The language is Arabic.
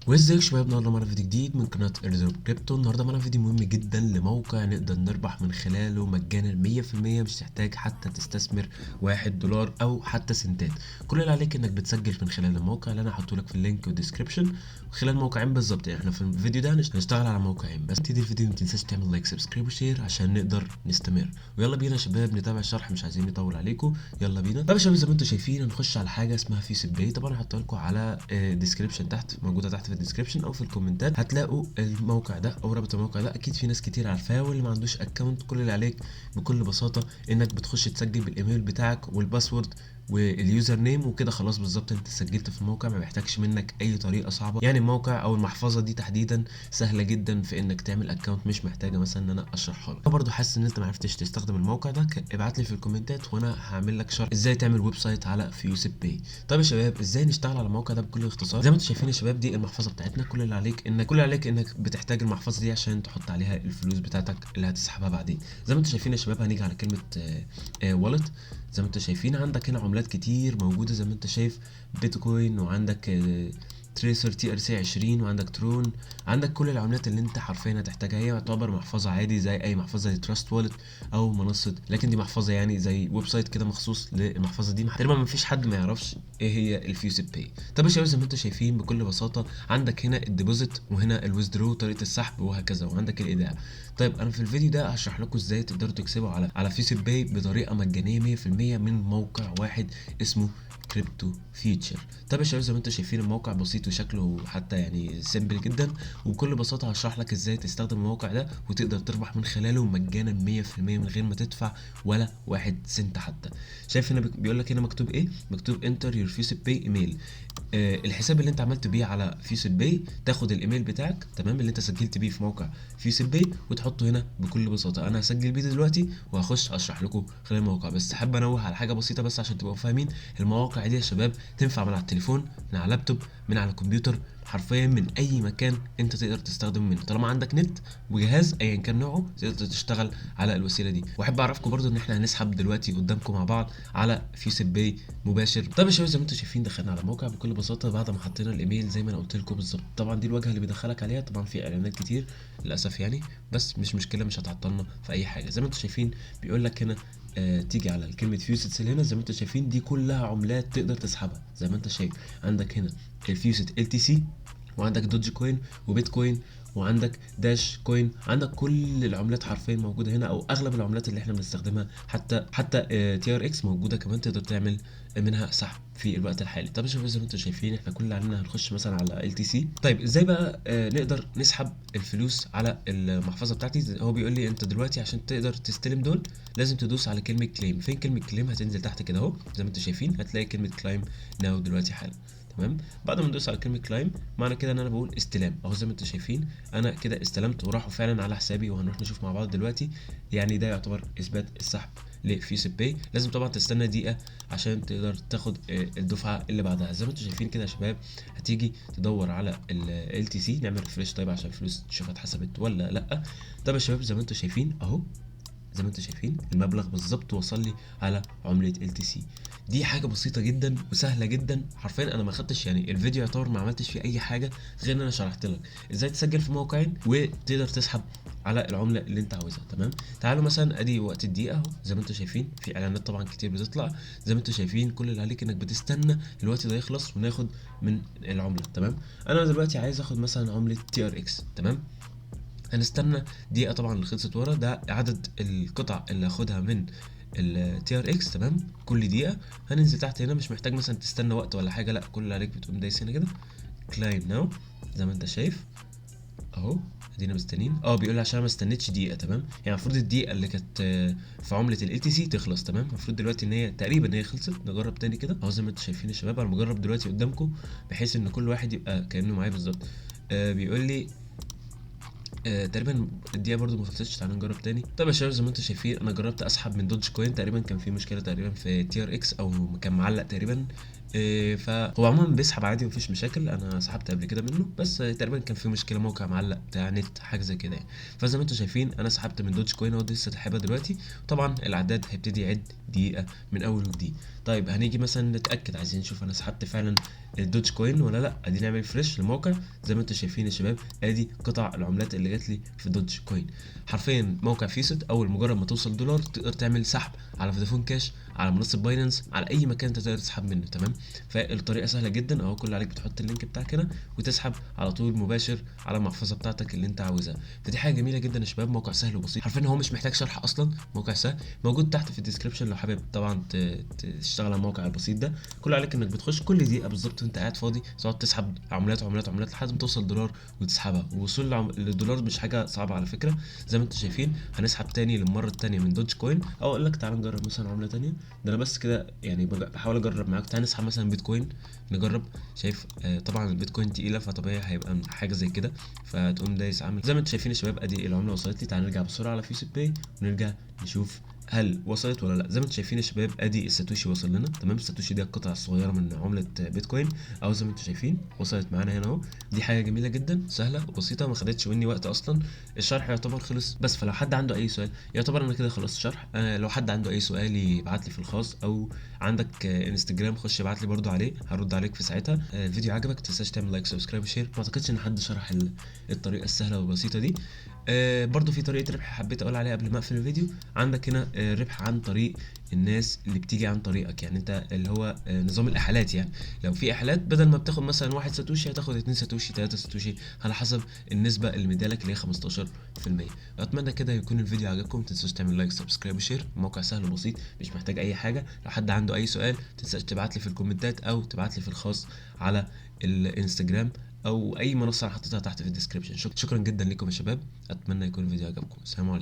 وازيك يا شباب؟ النهارده معانا فيديو جديد من قناه ايردروب كريبتو. النهارده معانا فيديو مهم جدا لموقع نقدر نربح من خلاله مجانا 100%، مش تحتاج حتى تستثمر $1 او حتى سنتات. كل اللي عليك انك بتسجل من خلال الموقع اللي انا هحطه لك في اللينك والديسكربشن، خلال موقعين بالظبط. يعني احنا في الفيديو ده هنشتغل على موقعين بس. تبتدي الفيديو ما تنساش تعمل لايك سبسكرايب وشير عشان نقدر نستمر. ويلا بينا يا شباب نتابع الشرح، مش عايزين نطول عليكم. يلا بينا. طب يا شباب زي ما انتم شايفين هنخش على حاجه اسمها فيوسيب باي. طبعا هحطها لكم على ديسكربشن تحت، موجوده تحت في الديسكربشن او في الكومنتات. هتلاقوا الموقع ده او رابط الموقع ده. اكيد في ناس كتير عارفاه، واللي ما عندوش اكونت كل اللي عليك بكل بساطه انك بتخش تسجل بالايميل بتاعك والباسورد واليوزر نيم وكده. خلاص بالظبط انت سجلت في الموقع، ما بيحتاجش منك اي طريقه صعبه. يعني الموقع او المحفظه دي تحديدا سهله جدا في انك تعمل اكونت، مش محتاجه مثلا ان انا اشرحها لك. برضه حاسس ان انت ما عرفتش تستخدم الموقع ده، ابعت لي في الكومنتات وانا هعمل لك شرح ازاي تعمل ويب سايت على فيوسيب باي. طيب يا شباب ازاي نشتغل على الموقع ده بكل اختصار؟ زي ما انتم شايفين يا شباب دي المحفظه بتاعتنا. كل اللي عليك انك بتحتاج المحفظه دي عشان تحط عليها الفلوس بتاعتك اللي هتسحبها بعدين. زي ما انتم شايفين يا شباب هنيجي على كلمه والت. زي ما انت شايفين عندك هنا عملات كتير موجوده، زي ما انت شايف بيتكوين، وعندك تريسر تي ار سي 20، وعندك ترون. عندك كل العملات اللي انت حرفيا هتحتاجها. هي يعتبر محفظه عادي زي اي محفظه زي تراست والت او منصه، لكن دي محفظه يعني زي ويب سايت كده مخصوص للمحفظه دي. تقريبا ما فيش حد ما يعرفش ايه هي الفيوسيب باي. طب يا شباب زي ما انتم شايفين بكل بساطه عندك هنا الديبوزيت، وهنا الويزدرو طريقه السحب وهكذا، وعندك الايداع. طيب انا في الفيديو ده هشرح لكم ازاي تقدروا تكسبوا على فيوسيب باي بطريقه مجانيه 100% من موقع واحد اسمه كريبتو فيوتشر. طب يا شباب زي ما انتم شايفين الموقع بسيط وشكله حتى يعني سيمبل جدا، وبكل بساطه هشرح لك ازاي تستخدم الموقع ده وتقدر تربح من خلاله مجانا 100% من غير ما تدفع ولا 1 سنت حتى. شايف هنا بيقول لك هنا مكتوب ايه؟ مكتوب انتر يور فيوسيب باي ايميل. الحساب اللي انت عملت بيه على فيوسيب باي، تاخد الايميل بتاعك تمام اللي انت سجلت بيه في موقع فيوسيب باي وتحطه هنا بكل بساطه. انا هسجل بيه دلوقتي وهخش اشرح لكم خلال الموقع، بس حابب انوه على حاجه بسيطه بس عشان تبقوا فاهمين. المواقع دي يا شباب تنفع من على التليفون، من على اللابتوب، من على الكمبيوتر، حرفيا من اي مكان انت تقدر تستخدم منه طالما عندك نت وجهاز ايا كان نوعه تقدر تشتغل على الوسيله دي. واحب اعرفكم برضو ان احنا هنسحب دلوقتي قدامكم مع بعض على فيوسيب باي مباشر. طب يا شباب زي ما انتم شايفين دخلنا على الموقع بكل بساطه بعد ما حطينا الايميل زي ما انا قلت لكم بالظبط. طبعا دي الواجهه اللي بيدخلك عليها، طبعا في اعلانات كتير للاسف يعني، بس مش مشكله، مش هتعطلنا في اي حاجه. زي ما انتم شايفين بيقول لك هنا تيجي على كلمه فيوسيتس اللي هنا. زي ما انتم شايفين دي كلها عملات تقدر تسحبها. زي ما انت شايف عندك هنا الفيوسيت ال تي سي، وعندك دوج كوين وبيتكوين، وعندك داش كوين. عندك كل العملات حرفيا موجوده هنا، او اغلب العملات اللي احنا بنستخدمها. حتى تي ار اكس موجوده كمان، تقدر تعمل منها سحب في الوقت الحالي. طب شوفوا زي ما انتم شايفين احنا كل اللي علينا هنخش مثلا على ال تي سي. طيب ازاي بقى نقدر نسحب الفلوس على المحفظه بتاعتي؟ هو بيقول لي انت دلوقتي عشان تقدر تستلم دول لازم تدوس على كلمه كليم. فين كلمه كليم؟ هتنزل تحت كده اهو، زي ما انتم شايفين هتلاقي كلمه كلايم ناو دلوقتي حالا. تمام. بعد ما ندوس على كلمه كلايم معنى كده ان انا بقول استلام اهو. زي ما انتم شايفين انا كده استلمت وراحوا فعلا على حسابي، وهنروح نشوف مع بعض دلوقتي. يعني ده يعتبر اثبات السحب لفيوسيب باي. لازم طبعا تستنى دقيقه عشان تقدر تاخد الدفعه اللي بعدها. زي ما انتم شايفين كده يا شباب هتيجي تدور على ال تي سي. نعمل ريفريش طيب عشان الفلوس تشوف اتحسبت ولا لا. طب يا شباب زي ما انتم شايفين اهو، زي ما انتم شايفين المبلغ بالظبط وصل لي على عمله ال تي سي. دي حاجه بسيطه جدا وسهله جدا حرفيا. انا ما خدتش يعني الفيديو يعتبر ما عملتش فيه اي حاجه غير ان انا شرحت لك ازاي تسجل في موقعين وتقدر تسحب على العمله اللي انت عاوزها. تمام. تعالوا مثلا ادي وقت الدقيقه اهو. زي ما انتم شايفين في اعلانات طبعا كتير بتطلع. زي ما انتم شايفين كل اللي عليك انك بتستنى الوقت ده يخلص وناخد من العمله. تمام. انا دلوقتي عايز اخد مثلا عمله تي ار اكس. تمام. هنستنى دقيقة طبعا اللي خلصت ورا. ده عدد القطع اللي هاخدها من التي ار اكس. تمام. كل دقيقة هننزل تحت هنا، مش محتاج مثلا تستنى وقت ولا حاجة، لا كل اللي عليك بتقوم دايس هنا كده كلايم ناو زي ما انت شايف اهو. ادينا مستنيين بيقول لي عشان ما استنيتش دقيقة. تمام. يعني المفروض الدقيقة اللي كانت في عملة ال تي سي تخلص. تمام. المفروض دلوقتي ان هي تقريبا هي خلصت. نجرب تاني كده اهو. زي ما انتم شايفين يا شباب انا مجرب دلوقتي قدامكم بحيث ان كل واحد يبقى كأنه معايا بالظبط. بيقول لي تقريبا الدقيقه برضو ما خلصتش. تعالوا نجرب تاني. طب يا شباب زي ما انتم شايفين انا جربت اسحب من دوج كوين. تقريبا كان في مشكله تقريبا في تي ار اكس او كان معلق تقريبا. فهو عموما بيسحب عادي مفيش مشاكل. انا سحبت قبل كده منه بس تقريبا كان في مشكله موقع معلق بتاع نت حاجه زي كده يعني. فزي ما انتم شايفين انا سحبت من دوج كوين اهو، لسه ساحبها دلوقتي. طبعا العداد هيبتدي يعد دقيقه من اول وجديد. طيب هنيجي مثلا نتاكد، عايزين نشوف انا سحبت فعلا الدوج كوين ولا لا. ادي نعمل فريش للموقع زي ما انتم شايفين يا شباب، ادي قطع العملات اللي جات لي في دوج كوين. حرفيا موقع فيست اول مجرد ما توصل دولار تقدر تعمل سحب على فودافون كاش، على منصه باينانس، على اي مكان انت تقدر تسحب منه. تمام، فالطريقه سهله جدا اهو، كل اللي عليك بتحط اللينك بتاعك هنا وتسحب على طول مباشر على المحفظه بتاعتك اللي انت عاوزها. فدي حاجه جميله جدا يا شباب، موقع سهل وبسيط، حرفيا هو مش محتاج شرح اصلا، موقع سهل موجود تحت في الديسكربشن لو حابب طبعا تشتغل على الموقع البسيط ده. كل اللي عليك انك بتخش كل دقيقه بالظبط وانت قاعد فاضي تقعد تسحب عملات عملات عملات لحد ما توصل دولار وتسحبها. ووصول للدولار مش حاجه صعبه على فكره، زي ما انتم شايفين. هنسحب تاني للمره التانيه من دوج كوين، او اقول لك تعال نجرب مثلا عمله تانيه. ده انا بس كده يعني بحاول اجرب معاك. تعال نسحب مثلا بيتكوين نجرب. شايف طبعا البيتكوين تقيله فطبيعي هيبقى حاجه زي كده، فتقوم دايس عامل زي ما انتم شايفين يا شباب. ادي العمله وصلت لي. تعال نرجع بسرعه على فيوسيب باي ونرجع نشوف هل وصلت ولا لا. زي ما انتم شايفين يا شباب ادي الساتوشي وصل لنا. تمام، الساتوشي دي القطعه الصغيره من عمله بيتكوين، او زي ما انتم شايفين وصلت معانا هنا اهو. دي حاجه جميله جدا سهله وبسيطه، ما خدتش مني وقت اصلا. الشرح يعتبر خلص. بس فلو حد عنده اي سؤال، يعتبر انا كده خلصت شرح. لو حد عنده اي سؤال يبعت لي في الخاص، او عندك انستجرام خش ابعت لي برده عليه، هرد عليك في ساعتها. الفيديو عجبك ما تنساش تعمل لايك سبسكرايب وشير. ما اعتقدش ان حد شرح الطريقه السهله والبسيطه دي. برضو في طريقه ربح حبيت اقول عليها قبل ما اقفل الفيديو. عندك هنا ربح عن طريق الناس اللي بتيجي عن طريقك، يعني انت اللي هو نظام الاحالات. يعني لو في احالات بدل ما بتاخد مثلا 1 ساتوشي هتاخد 2 ساتوشي 3 ساتوشي على حسب النسبه اللي مديالك اللي هي 15%. اتمنى كده يكون الفيديو عجبكم. ما تنسوش تعمل لايك سبسكرايب وشير. الموقع سهل وبسيط مش محتاج اي حاجه. لو حد عنده اي سؤال ما تنساش تبعت لي في الكومنتات او تبعت لي في الخاص على الانستجرام او اي منصه انا حطيتها تحت في الديسكربشن. شكرا جدا لكم يا شباب، اتمنى يكون الفيديو عجبكم. السلام عليكم.